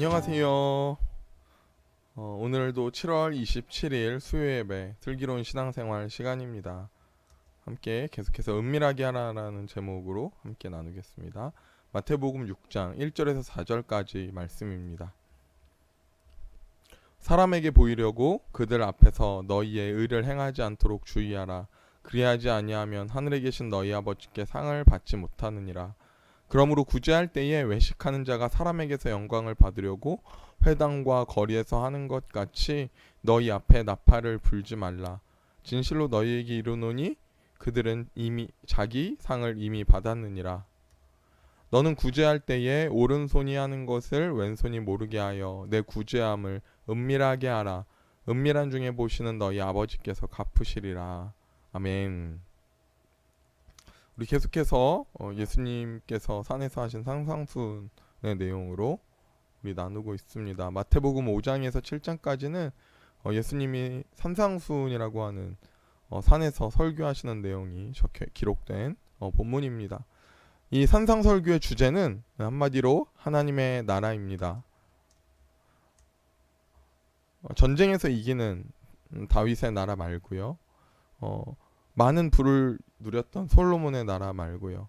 안녕하세요. 오늘도 7월 27일 수요예배 슬기로운 신앙생활 시간입니다. 함께 계속해서 은밀하게 하라라는 제목으로 함께 나누겠습니다. 마태복음 6장 1절에서 4절까지 말씀입니다. 사람에게 보이려고 그들 앞에서 너희의 의를 행하지 않도록 주의하라. 그리하지 아니하면 하늘에 계신 너희 아버지께 상을 받지 못하느니라. 그러므로 구제할 때에 외식하는 자가 사람에게서 영광을 받으려고 회당과 거리에서 하는 것 같이 너희 앞에 나팔을 불지 말라. 진실로 너희에게 이르노니 그들은 이미 자기 상을 이미 받았느니라. 너는 구제할 때에 오른손이 하는 것을 왼손이 모르게 하여 내 구제함을 은밀하게 하라. 은밀한 중에 보시는 너희 아버지께서 갚으시리라. 아멘. 우리 계속해서 예수님께서 산에서 하신 상상순의 내용으로 우리 나누고 있습니다. 마태복음 5장에서 7장까지는 예수님이 산상순이라고 하는 산에서 설교하시는 내용이 기록된 본문입니다. 이 산상설교의 주제는 한마디로 하나님의 나라입니다. 전쟁에서 이기는 다윗의 나라 말고요. 많은 부를 누렸던 솔로몬의 나라 말고요.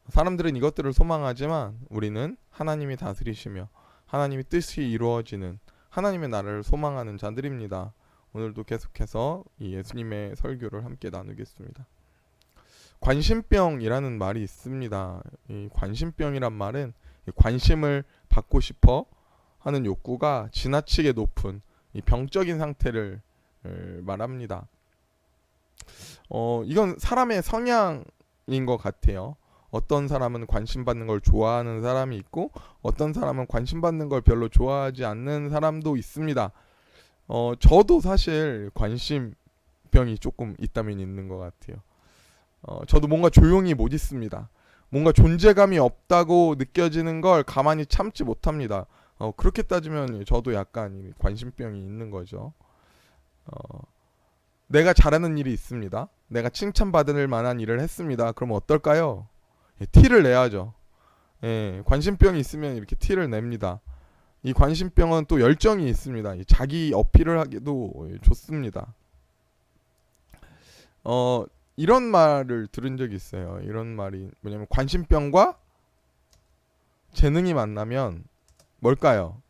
사람들은 이것들을 소망하지만 우리는 하나님이 다스리시며 하나님의 뜻이 이루어지는 하나님의 나라를 소망하는 자들입니다. 오늘도 계속해서 이 예수님의 설교를 함께 나누겠습니다. 관심병이라는 말이 있습니다. 이 관심병이란 말은 관심을 받고 싶어 하는 욕구가 지나치게 높은 이 병적인 상태를 말합니다. 이건 사람의 성향인 것 같아요. 어떤 사람은 관심 받는 걸 좋아하는 사람이 있고 어떤 사람은 관심 받는 걸 별로 좋아하지 않는 사람도 있습니다. 저도 사실 관심병이 조금 있다면 있는 것 같아요. 저도 뭔가 조용히 못 있습니다. 뭔가 존재감이 없다고 느껴지는 걸 가만히 참지 못합니다. 그렇게 따지면 저도 약간 관심병이 있는 거죠. 내가 잘하는 일이 있습니다. 내가 칭찬받을 만한 일을 했습니다. 그럼 어떨까요? 티를 내야죠. 관심병이 있으면 이렇게 티를 냅니다. 이 관심병은 또 열정이 있습니다. 자기 어필을 하기도 좋습니다. 이런 말을 들은 적이 있어요. 이런 말이 뭐냐면 관심병과 재능이 만나면 뭘까요?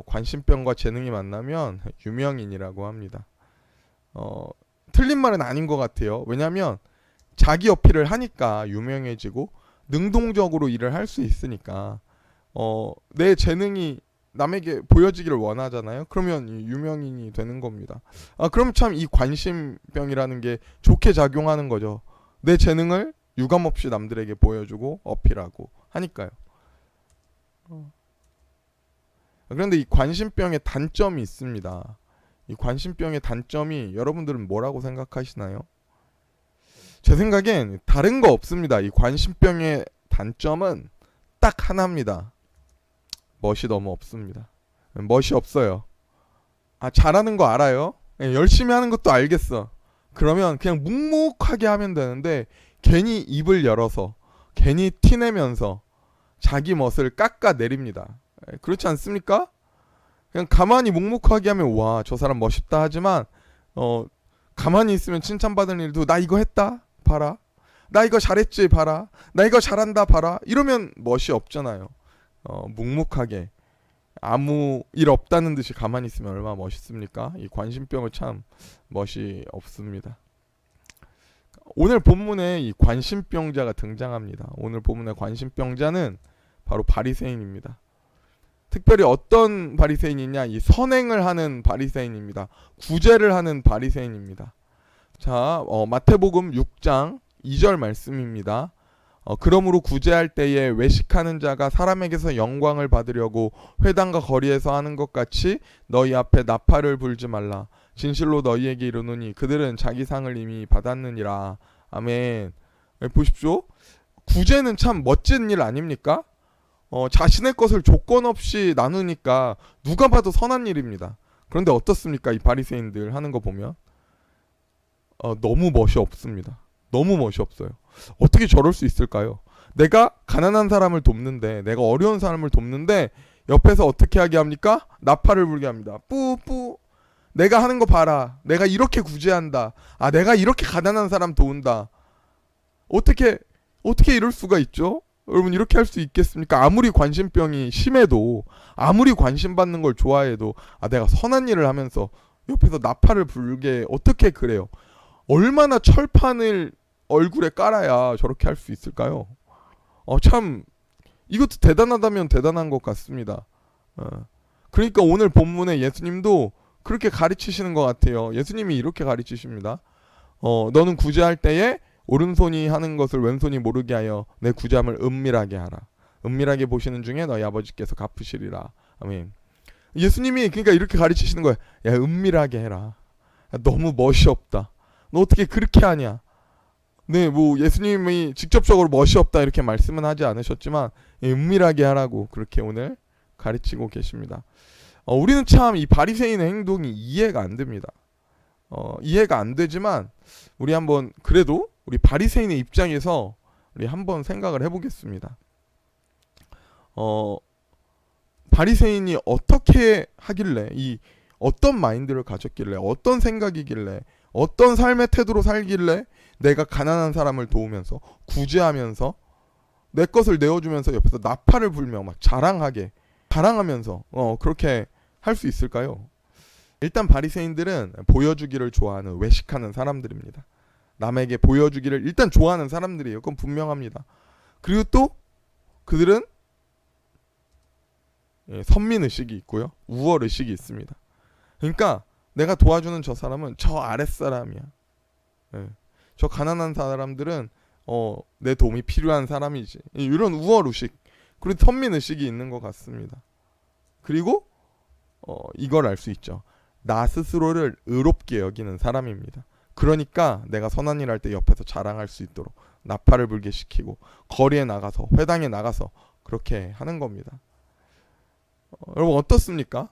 관심병과 재능이 만나면 유명인이라고 합니다. 틀린 말은 아닌 것 같아요. 왜냐하면 자기 어필을 하니까 유명해지고 능동적으로 일을 할 수 있으니까 내 재능이 남에게 보여지기를 원하잖아요. 그러면 유명인이 되는 겁니다. 그럼 참 이 관심병이라는 게 좋게 작용하는 거죠. 내 재능을 유감없이 남들에게 보여주고 어필하고 하니까요. 그런데 이 관심병의 단점이 있습니다. 이 관심병의 단점이 여러분들은 뭐라고 생각하시나요? 제 생각엔 다른 거 없습니다. 이 관심병의 단점은 딱 하나입니다. 멋이 너무 없습니다. 멋이 없어요. 잘하는 거 알아요. 열심히 하는 것도 알겠어. 그러면 그냥 묵묵하게 하면 되는데 괜히 입을 열어서 괜히 티내면서 자기 멋을 깎아내립니다. 그렇지 않습니까? 그냥 가만히 묵묵하게 하면 와, 저 사람 멋있다 하지만 가만히 있으면 칭찬받는 일도 나 이거 했다 봐라, 나 이거 잘했지 봐라, 나 이거 잘한다 봐라, 이러면 멋이 없잖아요. 묵묵하게 아무 일 없다는 듯이 가만히 있으면 얼마나 멋있습니까? 이 관심병은 참 멋이 없습니다. 오늘 본문에 이 관심병자가 등장합니다. 오늘 본문의 관심병자는 바로 바리새인입니다. 특별히 어떤 바리새인이냐? 이 선행을 하는 바리새인입니다. 구제를 하는 바리새인입니다. 자, 마태복음 6장 2절 말씀입니다. 그러므로 구제할 때에 외식하는 자가 사람에게서 영광을 받으려고 회당과 거리에서 하는 것 같이 너희 앞에 나팔을 불지 말라. 진실로 너희에게 이르노니 그들은 자기 상을 이미 받았느니라. 아멘. 보십시오. 구제는 참 멋진 일 아닙니까? 자신의 것을 조건 없이 나누니까 누가 봐도 선한 일입니다. 그런데 어떻습니까? 이 바리새인들 하는 거 보면 너무 멋이 없습니다. 너무 멋이 없어요. 어떻게 저럴 수 있을까요? 내가 가난한 사람을 돕는데, 내가 어려운 사람을 돕는데 옆에서 어떻게 하게 합니까? 나팔을 불게 합니다. 뿌뿌. 내가 하는 거 봐라. 내가 이렇게 구제한다. 아, 내가 이렇게 가난한 사람 도운다. 어떻게 이럴 수가 있죠? 여러분, 이렇게 할 수 있겠습니까? 아무리 관심병이 심해도, 아무리 관심 받는 걸 좋아해도, 아, 내가 선한 일을 하면서 옆에서 나팔을 불게 어떻게 그래요? 얼마나 철판을 얼굴에 깔아야 저렇게 할 수 있을까요? 참 이것도 대단하다면 대단한 것 같습니다. 그러니까 오늘 본문에 예수님도 그렇게 가르치시는 것 같아요. 예수님이 이렇게 가르치십니다. 너는 구제할 때에 오른손이 하는 것을 왼손이 모르게 하여 내 구제함을 은밀하게 하라. 은밀하게 보시는 중에 너희 아버지께서 갚으시리라. 아멘. 예수님이 그러니까 이렇게 가르치시는 거예요. 야, 은밀하게 해라. 야, 너무 멋이 없다. 너 어떻게 그렇게 하냐? 네, 뭐 예수님이 직접적으로 멋이 없다 이렇게 말씀은 하지 않으셨지만 은밀하게 하라고 그렇게 오늘 가르치고 계십니다. 우리는 참 이 바리새인의 행동이 이해가 안 됩니다. 이해가 안 되지만 우리 한번 그래도 우리 바리새인의 입장에서 우리 한번 생각을 해보겠습니다. 바리새인이 어떻게 하길래 이 어떤 마인드를 가졌길래 어떤 생각이길래 어떤 삶의 태도로 살길래 내가 가난한 사람을 도우면서 구제하면서 내 것을 내어주면서 옆에서 나팔을 불며 막 자랑하면서 그렇게 할 수 있을까요? 일단 바리새인들은 보여주기를 좋아하는 외식하는 사람들입니다. 남에게 보여주기를 일단 좋아하는 사람들이에요. 그건 분명합니다. 그리고 또 그들은 선민의식이 있고요. 우월의식이 있습니다. 그러니까 내가 도와주는 저 사람은 저 아랫사람이야. 저 가난한 사람들은 내 도움이 필요한 사람이지. 이런 우월의식 그리고 선민의식이 있는 것 같습니다. 그리고 이걸 알 수 있죠. 나 스스로를 의롭게 여기는 사람입니다. 그러니까 내가 선한 일 할 때 옆에서 자랑할 수 있도록 나팔을 불게 시키고 거리에 나가서 회당에 나가서 그렇게 하는 겁니다. 여러분 어떻습니까?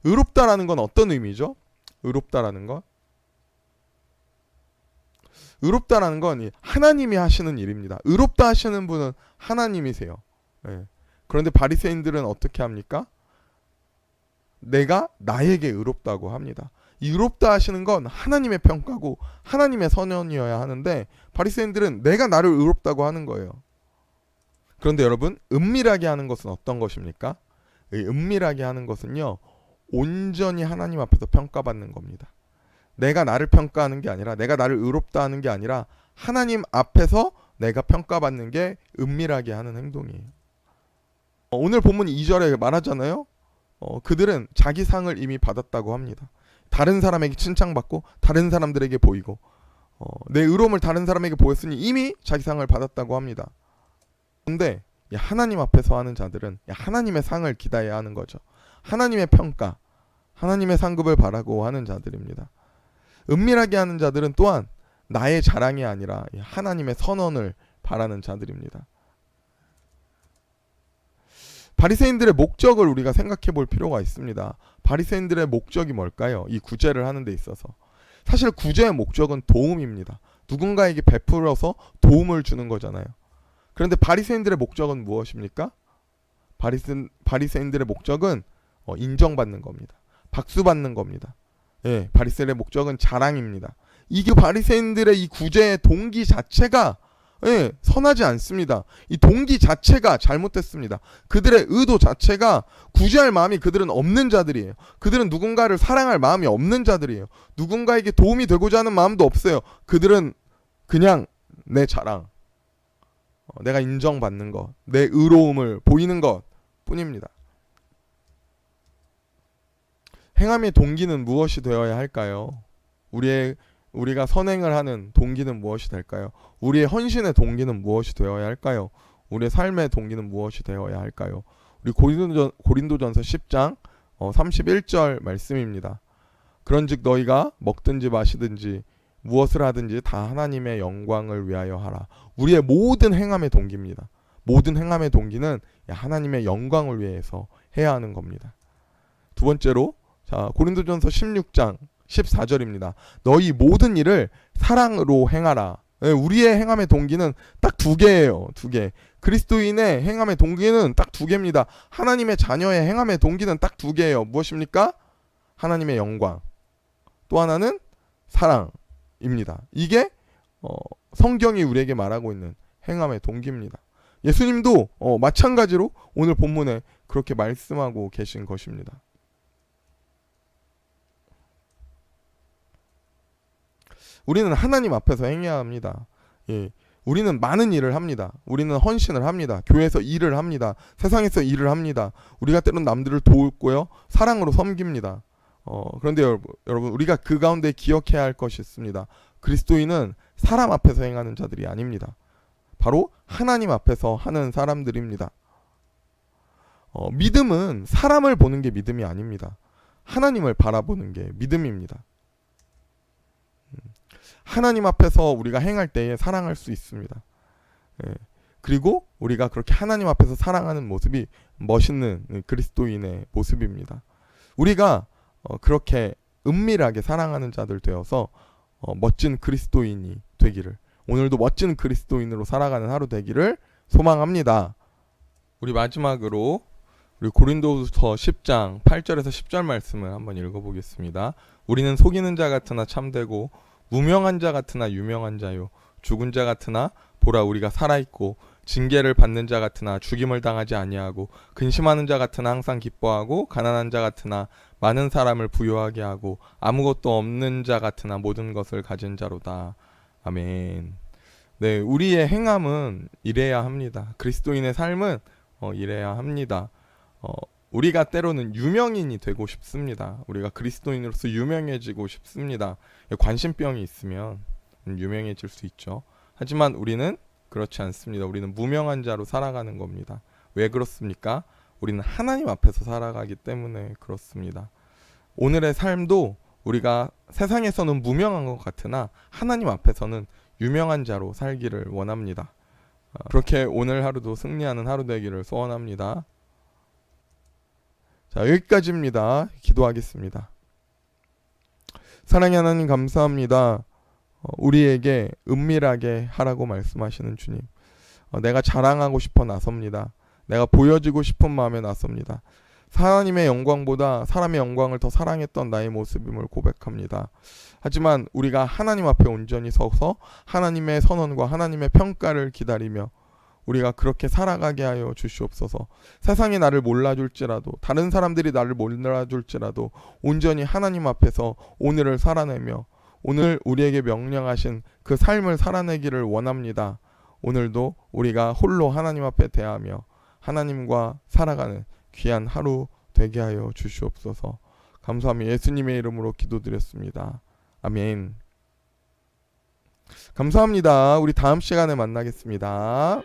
의롭다라는 건 어떤 의미죠? 의롭다라는 건 하나님이 하시는 일입니다. 의롭다 하시는 분은 하나님이세요. 그런데 바리새인들은 어떻게 합니까? 내가 나에게 의롭다고 합니다. 이 의롭다 하시는 건 하나님의 평가고 하나님의 선언이어야 하는데 바리새인들은 내가 나를 의롭다고 하는 거예요. 그런데 여러분, 은밀하게 하는 것은 어떤 것입니까? 이 은밀하게 하는 것은요, 온전히 하나님 앞에서 평가받는 겁니다. 내가 나를 평가하는 게 아니라, 내가 나를 의롭다 하는 게 아니라 하나님 앞에서 내가 평가받는 게 은밀하게 하는 행동이에요. 오늘 본문 2절에 말하잖아요. 그들은 자기 상을 이미 받았다고 합니다. 다른 사람에게 칭찬받고 다른 사람들에게 보이고 내 의로움을 다른 사람에게 보였으니 이미 자기 상을 받았다고 합니다. 그런데 하나님 앞에서 하는 자들은 하나님의 상을 기다려야 하는 거죠. 하나님의 평가, 하나님의 상급을 바라고 하는 자들입니다. 은밀하게 하는 자들은 또한 나의 자랑이 아니라 하나님의 선언을 바라는 자들입니다. 바리새인들의 목적을 우리가 생각해 볼 필요가 있습니다. 바리새인들의 목적이 뭘까요? 이 구제를 하는 데 있어서 사실 구제의 목적은 도움입니다. 누군가에게 베풀어서 도움을 주는 거잖아요. 그런데 바리새인들의 목적은 무엇입니까? 바리새인들의 목적은 인정받는 겁니다. 박수 받는 겁니다. 바리새인의 목적은 자랑입니다. 이게 바리새인들의 이 구제의 동기 자체가 선하지 않습니다. 이 동기 자체가 잘못됐습니다. 그들의 의도 자체가 구제할 마음이 그들은 없는 자들이에요. 그들은 누군가를 사랑할 마음이 없는 자들이에요. 누군가에게 도움이 되고자 하는 마음도 없어요. 그들은 그냥 내 자랑, 내가 인정받는 것, 내 의로움을 보이는 것 뿐입니다. 행함의 동기는 무엇이 되어야 할까요? 우리가 선행을 하는 동기는 무엇이 될까요? 우리의 헌신의 동기는 무엇이 되어야 할까요? 우리의 삶의 동기는 무엇이 되어야 할까요? 우리 고린도전서 10장 31절 말씀입니다. 그런즉 너희가 먹든지 마시든지 무엇을 하든지 다 하나님의 영광을 위하여 하라. 우리의 모든 행함의 동기입니다. 모든 행함의 동기는 하나님의 영광을 위해서 해야 하는 겁니다. 두 번째로 고린도전서 16장 14절입니다. 너희 모든 일을 사랑으로 행하라. 우리의 행함의 동기는 딱 두 개예요. 두 개. 그리스도인의 행함의 동기는 딱 두 개입니다. 하나님의 자녀의 행함의 동기는 딱 두 개예요. 무엇입니까? 하나님의 영광, 또 하나는 사랑입니다. 이게 성경이 우리에게 말하고 있는 행함의 동기입니다. 예수님도 마찬가지로 오늘 본문에 그렇게 말씀하고 계신 것입니다. 우리는 하나님 앞에서 행해야 합니다. 예. 우리는 많은 일을 합니다. 우리는 헌신을 합니다. 교회에서 일을 합니다. 세상에서 일을 합니다. 우리가 때론 남들을 도울고요, 사랑으로 섬깁니다. 그런데 여러분 우리가 그 가운데 기억해야 할 것이 있습니다. 그리스도인은 사람 앞에서 행하는 자들이 아닙니다. 바로 하나님 앞에서 하는 사람들입니다. 믿음은 사람을 보는 게 믿음이 아닙니다. 하나님을 바라보는 게 믿음입니다. 하나님 앞에서 우리가 행할 때에 사랑할 수 있습니다. 예. 그리고 우리가 그렇게 하나님 앞에서 사랑하는 모습이 멋있는 그리스도인의 모습입니다. 우리가 그렇게 은밀하게 사랑하는 자들 되어서 멋진 그리스도인이 되기를, 오늘도 멋진 그리스도인으로 살아가는 하루 되기를 소망합니다. 우리 마지막으로 우리 고린도후서 10장 8절에서 10절 말씀을 한번 읽어보겠습니다. 우리는 속이는 자 같으나 참되고 무명한 자 같으나 유명한 자요, 죽은 자 같으나 보라 우리가 살아있고, 징계를 받는 자 같으나 죽임을 당하지 아니하고, 근심하는 자 같으나 항상 기뻐하고, 가난한 자 같으나 많은 사람을 부유하게 하고, 아무것도 없는 자 같으나 모든 것을 가진 자로다. 아멘. 네, 우리의 행함은 이래야 합니다. 그리스도인의 삶은 이래야 합니다. 우리가 때로는 유명인이 되고 싶습니다. 우리가 그리스도인으로서 유명해지고 싶습니다. 관심병이 있으면 유명해질 수 있죠. 하지만 우리는 그렇지 않습니다. 우리는 무명한 자로 살아가는 겁니다. 왜 그렇습니까? 우리는 하나님 앞에서 살아가기 때문에 그렇습니다. 오늘의 삶도 우리가 세상에서는 무명한 것 같으나 하나님 앞에서는 유명한 자로 살기를 원합니다. 그렇게 오늘 하루도 승리하는 하루 되기를 소원합니다. 자, 여기까지입니다. 기도하겠습니다. 사랑의 하나님 감사합니다. 우리에게 은밀하게 하라고 말씀하시는 주님, 내가 자랑하고 싶어 나섭니다. 내가 보여지고 싶은 마음에 나섭니다. 하나님의 영광보다 사람의 영광을 더 사랑했던 나의 모습임을 고백합니다. 하지만 우리가 하나님 앞에 온전히 서서 하나님의 선언과 하나님의 평가를 기다리며 우리가 그렇게 살아가게 하여 주시옵소서. 세상이 나를 몰라줄지라도, 다른 사람들이 나를 몰라줄지라도 온전히 하나님 앞에서 오늘을 살아내며 오늘 우리에게 명령하신 그 삶을 살아내기를 원합니다. 오늘도 우리가 홀로 하나님 앞에 대하며 하나님과 살아가는 귀한 하루 되게 하여 주시옵소서. 감사하며 예수님의 이름으로 기도드렸습니다. 아멘. 감사합니다. 우리 다음 시간에 만나겠습니다.